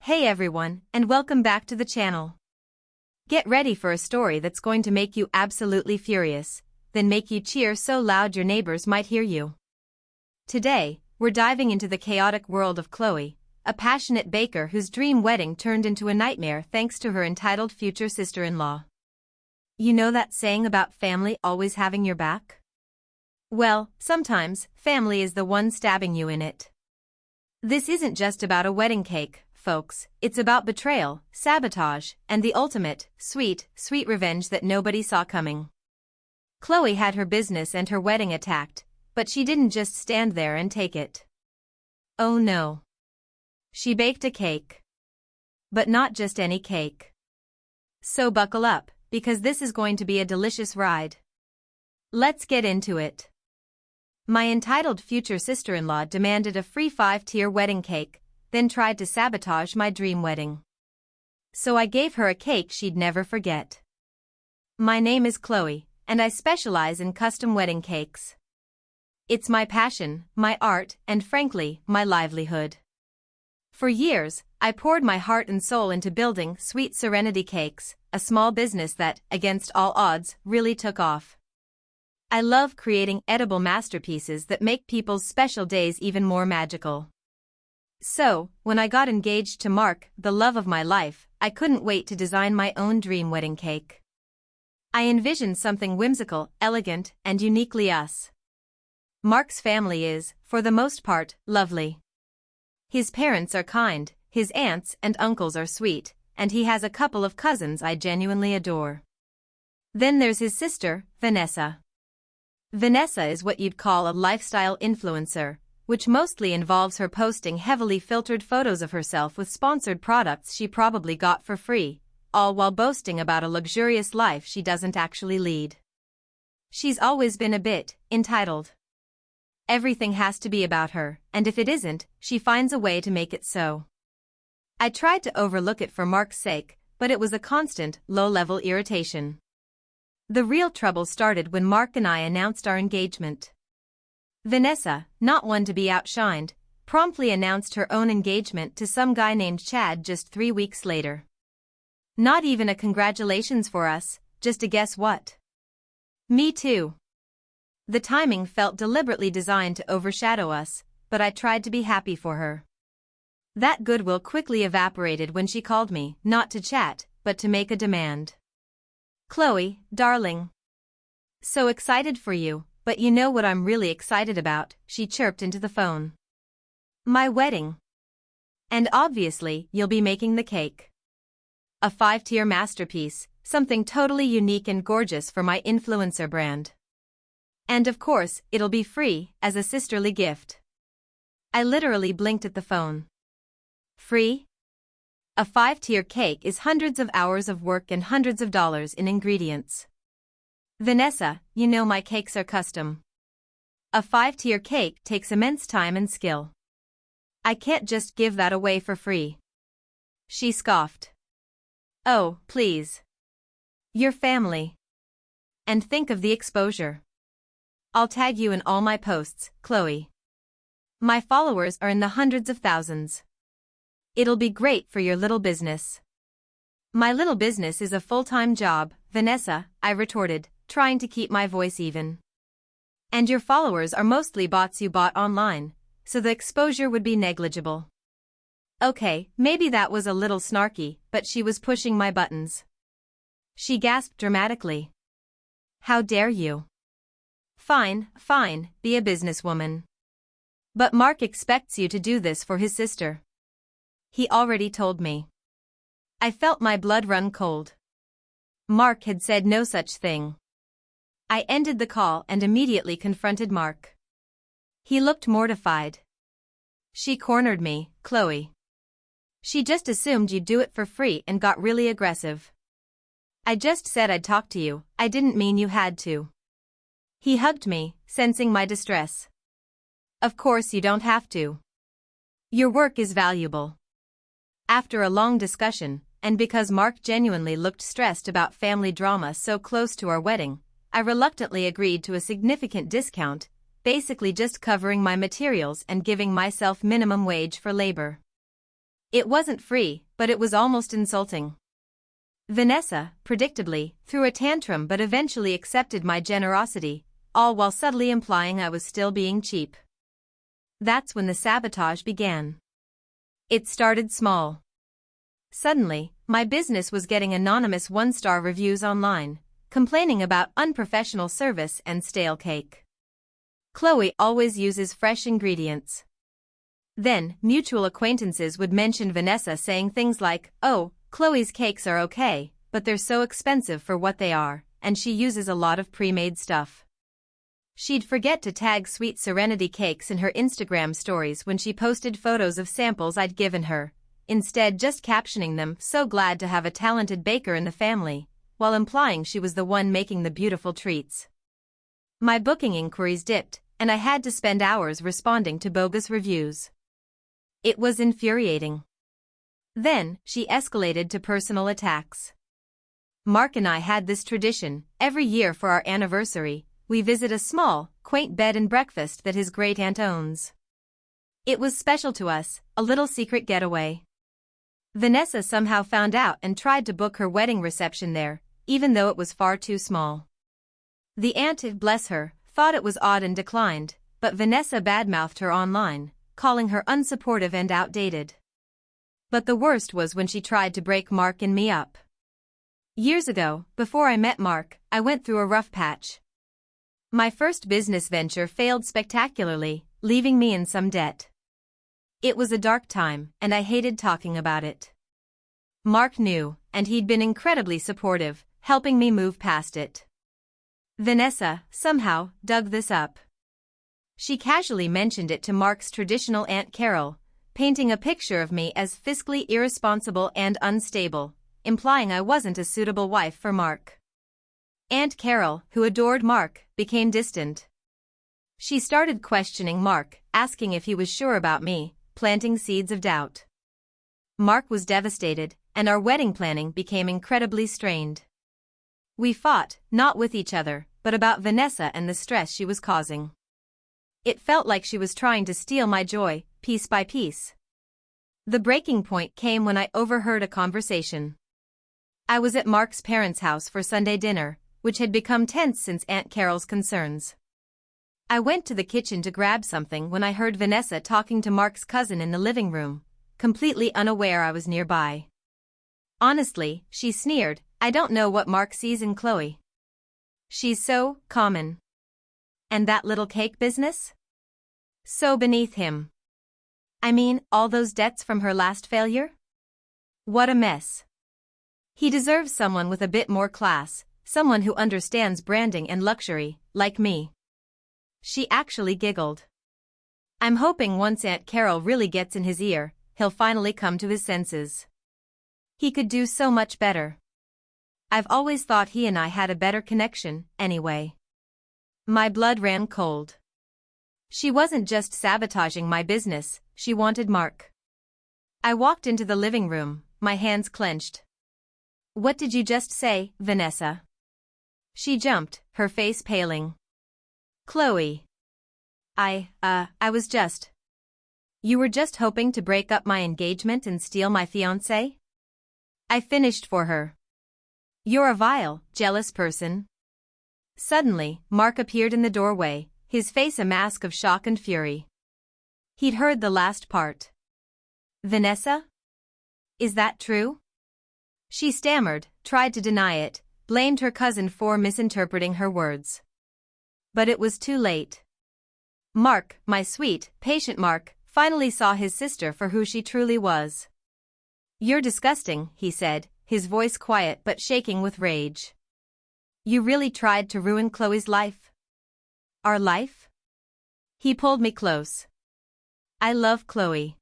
Hey everyone, and welcome back to the channel. Get ready for a story that's going to make you absolutely furious, then make you cheer so loud your neighbors might hear you. Today, we're diving into the chaotic world of Chloe, a passionate baker whose dream wedding turned into a nightmare thanks to her entitled future sister-in-law. You know that saying about family always having your back? Well, sometimes, family is the one stabbing you in it. This isn't just about a wedding cake, folks, it's about betrayal, sabotage, and the ultimate, sweet revenge that nobody saw coming. Chloe had her business and her wedding attacked, but she didn't just stand there and take it. Oh no. She baked a cake. But not just any cake. So buckle up, because this is going to be a delicious ride. Let's get into it. My entitled future sister-in-law demanded a free 5-tier wedding cake, then tried to sabotage my dream wedding. So I gave her a cake she'd never forget. My name is Chloe, and I specialize in custom wedding cakes. It's my passion, my art, and frankly, my livelihood. For years, I poured my heart and soul into building Sweet Serenity Cakes, a small business that, against all odds, really took off. I love creating edible masterpieces that make people's special days even more magical. So, when I got engaged to Mark, the love of my life, I couldn't wait to design my own dream wedding cake. I envisioned something whimsical, elegant, and uniquely us. Mark's family is, for the most part, lovely. His parents are kind, his aunts and uncles are sweet, and he has a couple of cousins I genuinely adore. Then there's his sister, Vanessa. Vanessa is what you'd call a lifestyle influencer, which mostly involves her posting heavily filtered photos of herself with sponsored products she probably got for free, all while boasting about a luxurious life she doesn't actually lead. She's always been a bit entitled. Everything has to be about her, and if it isn't, she finds a way to make it so. I tried to overlook it for Mark's sake, but it was a constant, low-level irritation. The real trouble started when Mark and I announced our engagement. Vanessa, not one to be outshined, promptly announced her own engagement to some guy named Chad just 3 weeks later. Not even a congratulations for us, just a guess what? Me too. The timing felt deliberately designed to overshadow us, but I tried to be happy for her. That goodwill quickly evaporated when she called me, not to chat, but to make a demand. Chloe, darling. So excited for you, but you know what I'm really excited about, she chirped into the phone. My wedding. And obviously, you'll be making the cake. A 5-tier masterpiece, something totally unique and gorgeous for my influencer brand. And of course, it'll be free, as a sisterly gift. I literally blinked at the phone. Free? A 5-tier cake is hundreds of hours of work and hundreds of dollars in ingredients. Vanessa, you know my cakes are custom. A 5-tier cake takes immense time and skill. I can't just give that away for free. She scoffed. Oh, please. Your family. And think of the exposure. I'll tag you in all my posts, Chloe. My followers are in the hundreds of thousands. It'll be great for your little business. My little business is a full-time job, Vanessa, I retorted, trying to keep my voice even. And your followers are mostly bots you bought online, so the exposure would be negligible. Okay, maybe that was a little snarky, but she was pushing my buttons. She gasped dramatically. How dare you? Fine, be a businesswoman. But Mark expects you to do this for his sister. He already told me. I felt my blood run cold. Mark had said no such thing. I ended the call and immediately confronted Mark. He looked mortified. She cornered me, Chloe. She just assumed you'd do it for free and got really aggressive. I just said I'd talk to you, I didn't mean you had to. He hugged me, sensing my distress. Of course you don't have to. Your work is valuable. After a long discussion, and because Mark genuinely looked stressed about family drama so close to our wedding, I reluctantly agreed to a significant discount, basically just covering my materials and giving myself minimum wage for labor. It wasn't free, but it was almost insulting. Vanessa, predictably, threw a tantrum but eventually accepted my generosity, all while subtly implying I was still being cheap. That's when the sabotage began. It started small. Suddenly, my business was getting anonymous one-star reviews online, complaining about unprofessional service and stale cake. Chloe always uses fresh ingredients. Then, mutual acquaintances would mention Vanessa saying things like, "Oh, Chloe's cakes are okay, but they're so expensive for what they are, and she uses a lot of pre-made stuff." She'd forget to tag Sweet Serenity cakes in her Instagram stories when she posted photos of samples I'd given her, instead just captioning them, "So glad to have a talented baker in the family," while implying she was the one making the beautiful treats. My booking inquiries dipped, and I had to spend hours responding to bogus reviews. It was infuriating. Then, she escalated to personal attacks. Mark and I had this tradition: every year for our anniversary, we visit a small, quaint bed and breakfast that his great-aunt owns. It was special to us, a little secret getaway. Vanessa somehow found out and tried to book her wedding reception there, even though it was far too small. The aunt, bless her, thought it was odd and declined, but Vanessa badmouthed her online, calling her unsupportive and outdated. But the worst was when she tried to break Mark and me up. Years ago, before I met Mark, I went through a rough patch. My first business venture failed spectacularly, leaving me in some debt. It was a dark time, and I hated talking about it. Mark knew, and he'd been incredibly supportive, helping me move past it. Vanessa, somehow, dug this up. She casually mentioned it to Mark's traditional Aunt Carol, painting a picture of me as fiscally irresponsible and unstable, implying I wasn't a suitable wife for Mark. Aunt Carol, who adored Mark, became distant. She started questioning Mark, asking if he was sure about me, planting seeds of doubt. Mark was devastated, and our wedding planning became incredibly strained. We fought, not with each other, but about Vanessa and the stress she was causing. It felt like she was trying to steal my joy, piece by piece. The breaking point came when I overheard a conversation. I was at Mark's parents' house for Sunday dinner, which had become tense since Aunt Carol's concerns. I went to the kitchen to grab something when I heard Vanessa talking to Mark's cousin in the living room, completely unaware I was nearby. Honestly, she sneered, "I don't know what Mark sees in Chloe. She's so common. And that little cake business? So beneath him. I mean, all those debts from her last failure? What a mess. He deserves someone with a bit more class, someone who understands branding and luxury, like me." She actually giggled. I'm hoping once Aunt Carol really gets in his ear, he'll finally come to his senses. He could do so much better. I've always thought he and I had a better connection, anyway. My blood ran cold. She wasn't just sabotaging my business, she wanted Mark. I walked into the living room, my hands clenched. "What did you just say, Vanessa?" She jumped, her face paling. "Chloe. I was just. You were just hoping to break up my engagement and steal my fiancé?" I finished for her. "You're a vile, jealous person." Suddenly, Mark appeared in the doorway, his face a mask of shock and fury. He'd heard the last part. "Vanessa? Is that true?" She stammered, tried to deny it, blamed her cousin for misinterpreting her words. But it was too late. Mark, my sweet, patient Mark, finally saw his sister for who she truly was. "You're disgusting," he said, his voice quiet but shaking with rage. "You really tried to ruin Chloe's life?" "Our life?" He pulled me close. "I love Chloe.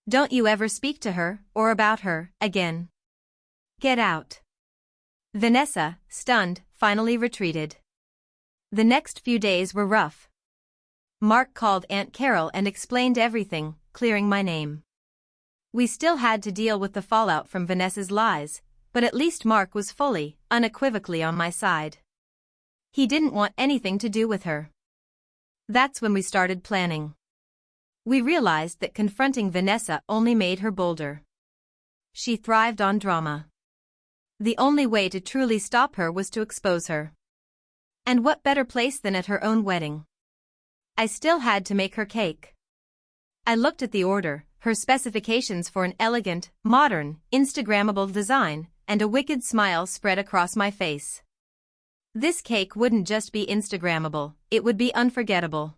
Don't you ever speak to her, or about her, again. Get out." Vanessa, stunned, finally retreated. The next few days were rough. Mark called Aunt Carol and explained everything, clearing my name. We still had to deal with the fallout from Vanessa's lies, but at least Mark was fully, unequivocally on my side. He didn't want anything to do with her. That's when we started planning. We realized that confronting Vanessa only made her bolder. She thrived on drama. The only way to truly stop her was to expose her. And what better place than at her own wedding? I still had to make her cake. I looked at the order, her specifications for an elegant, modern, Instagrammable design, and a wicked smile spread across my face. This cake wouldn't just be Instagrammable, it would be unforgettable.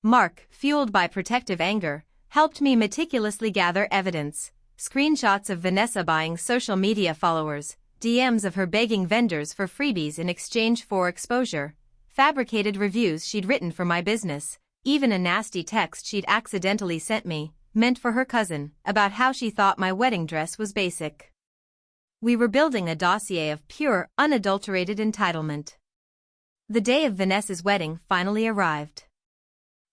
Mark, fueled by protective anger, helped me meticulously gather evidence, screenshots of Vanessa buying social media followers, DMs of her begging vendors for freebies in exchange for exposure, fabricated reviews she'd written for my business, even a nasty text she'd accidentally sent me, meant for her cousin, about how she thought my wedding dress was basic. We were building a dossier of pure, unadulterated entitlement. The day of Vanessa's wedding finally arrived.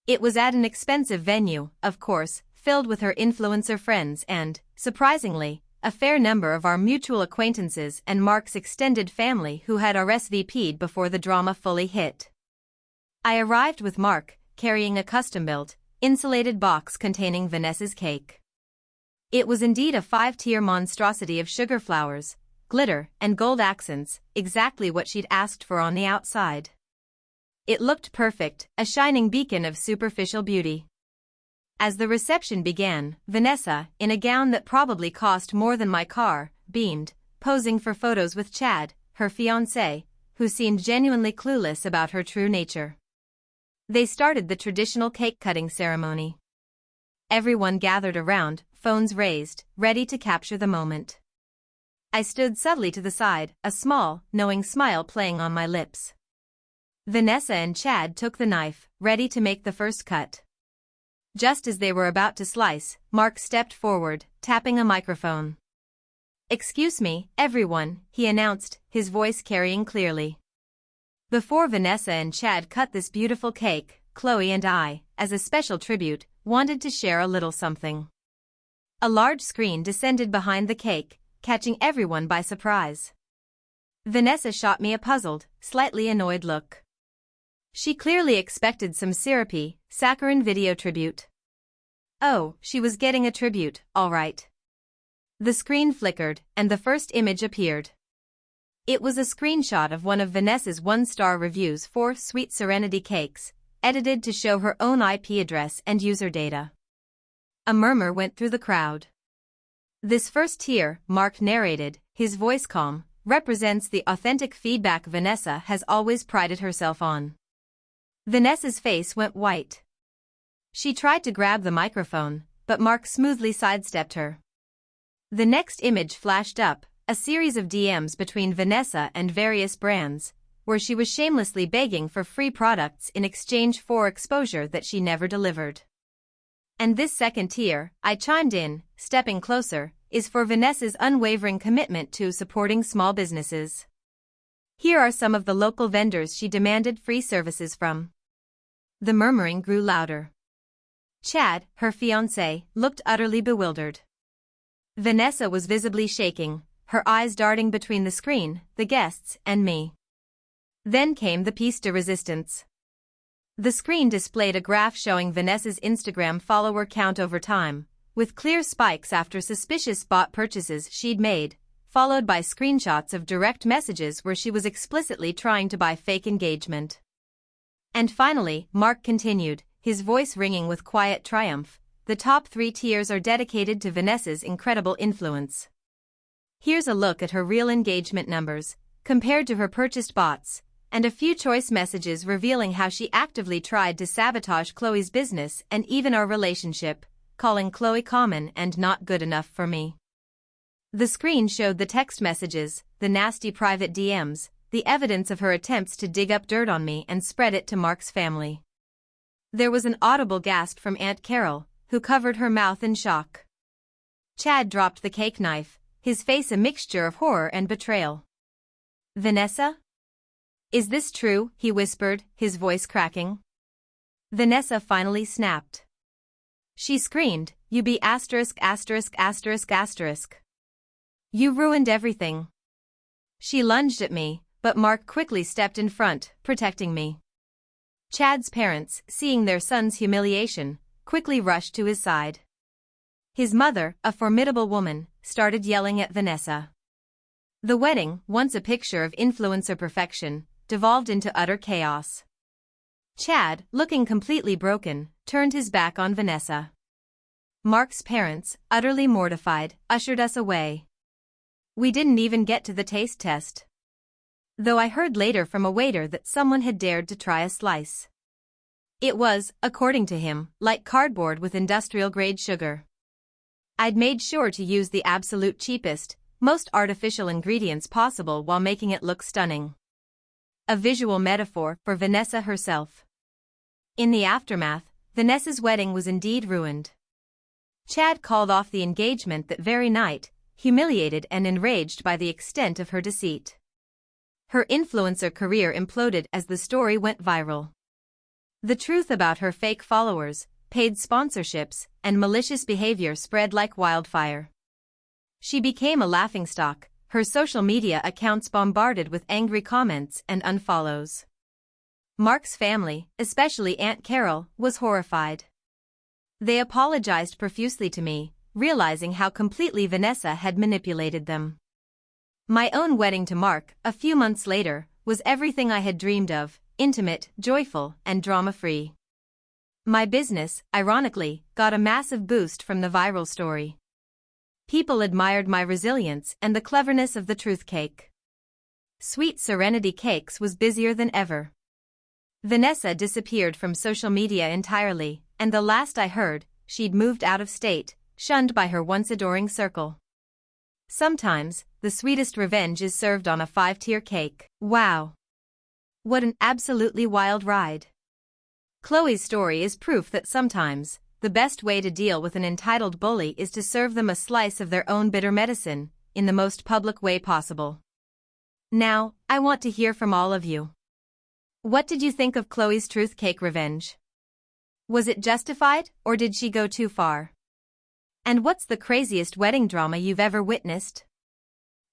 It was at an expensive venue, of course, filled with her influencer friends and, surprisingly, a fair number of our mutual acquaintances and Mark's extended family who had RSVP'd before the drama fully hit. I arrived with Mark, carrying a custom-built, insulated box containing Vanessa's cake. It was indeed a 5-tier monstrosity of sugar flowers, glitter, and gold accents, exactly what she'd asked for on the outside. It looked perfect, a shining beacon of superficial beauty. As the reception began, Vanessa, in a gown that probably cost more than my car, beamed, posing for photos with Chad, her fiancé, who seemed genuinely clueless about her true nature. They started the traditional cake-cutting ceremony. Everyone gathered around, phones raised, ready to capture the moment. I stood subtly to the side, a small, knowing smile playing on my lips. Vanessa and Chad took the knife, ready to make the first cut. Just as they were about to slice, Mark stepped forward, tapping a microphone. "Excuse me, everyone," he announced, his voice carrying clearly. "Before Vanessa and Chad cut this beautiful cake, Chloe and I, as a special tribute, wanted to share a little something." A large screen descended behind the cake, catching everyone by surprise. Vanessa shot me a puzzled, slightly annoyed look. She clearly expected some syrupy, saccharine video tribute. Oh, she was getting a tribute, all right. The screen flickered, and the first image appeared. It was a screenshot of one of Vanessa's 1-star reviews for Sweet Serenity cakes, edited to show her own IP address and user data. A murmur went through the crowd. "This first tier," Mark narrated, his voice calm, "represents the authentic feedback Vanessa has always prided herself on." Vanessa's face went white. She tried to grab the microphone, but Mark smoothly sidestepped her. The next image flashed up, a series of DMs between Vanessa and various brands, where she was shamelessly begging for free products in exchange for exposure that she never delivered. "And this second tier," I chimed in, stepping closer, "is for Vanessa's unwavering commitment to supporting small businesses. Here are some of the local vendors she demanded free services from." The murmuring grew louder. Chad, her fiancé, looked utterly bewildered. Vanessa was visibly shaking, her eyes darting between the screen, the guests, and me. Then came the piece de resistance. The screen displayed a graph showing Vanessa's Instagram follower count over time, with clear spikes after suspicious bot purchases she'd made, followed by screenshots of direct messages where she was explicitly trying to buy fake engagement. And finally, Mark continued, his voice ringing with quiet triumph, "The top 3 tiers are dedicated to Vanessa's incredible influence. Here's a look at her real engagement numbers, compared to her purchased bots, and a few choice messages revealing how she actively tried to sabotage Chloe's business and even our relationship, calling Chloe common and not good enough for me." The screen showed the text messages, the nasty private DMs, the evidence of her attempts to dig up dirt on me and spread it to Mark's family. There was an audible gasp from Aunt Carol, who covered her mouth in shock. Chad dropped the cake knife, his face a mixture of horror and betrayal. "Vanessa? Is this true?" he whispered, his voice cracking. Vanessa finally snapped. She screamed, "You be asterisk asterisk asterisk asterisk. You ruined everything." She lunged at me, but Mark quickly stepped in front, protecting me. Chad's parents, seeing their son's humiliation, quickly rushed to his side. His mother, a formidable woman, started yelling at Vanessa. The wedding, once a picture of influencer perfection, devolved into utter chaos. Chad, looking completely broken, turned his back on Vanessa. Mark's parents, utterly mortified, ushered us away. We didn't even get to the taste test. Though I heard later from a waiter that someone had dared to try a slice. It was, according to him, like cardboard with industrial-grade sugar. I'd made sure to use the absolute cheapest, most artificial ingredients possible while making it look stunning. A visual metaphor for Vanessa herself. In the aftermath, Vanessa's wedding was indeed ruined. Chad called off the engagement that very night, humiliated and enraged by the extent of her deceit. Her influencer career imploded as the story went viral. The truth about her fake followers, paid sponsorships, and malicious behavior spread like wildfire. She became a laughingstock, her social media accounts bombarded with angry comments and unfollows. Mark's family, especially Aunt Carol, was horrified. They apologized profusely to me, realizing how completely Vanessa had manipulated them. My own wedding to Mark, a few months later, was everything I had dreamed of, intimate, joyful, and drama-free. My business, ironically, got a massive boost from the viral story. People admired my resilience and the cleverness of the truth cake. Sweet Serenity Cakes was busier than ever. Vanessa disappeared from social media entirely, and the last I heard, she'd moved out of state, shunned by her once adoring circle. Sometimes, the sweetest revenge is served on a 5-tier cake. Wow! What an absolutely wild ride. Chloe's story is proof that sometimes, the best way to deal with an entitled bully is to serve them a slice of their own bitter medicine, in the most public way possible. Now, I want to hear from all of you. What did you think of Chloe's truth cake revenge? Was it justified, or did she go too far? And what's the craziest wedding drama you've ever witnessed?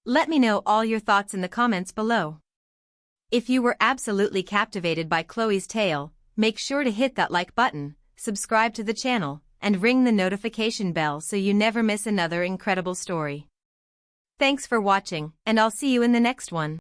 Let me know all your thoughts in the comments below. If you were absolutely captivated by Chloe's tale, make sure to hit that like button, subscribe to the channel, and ring the notification bell so you never miss another incredible story. Thanks for watching, and I'll see you in the next one.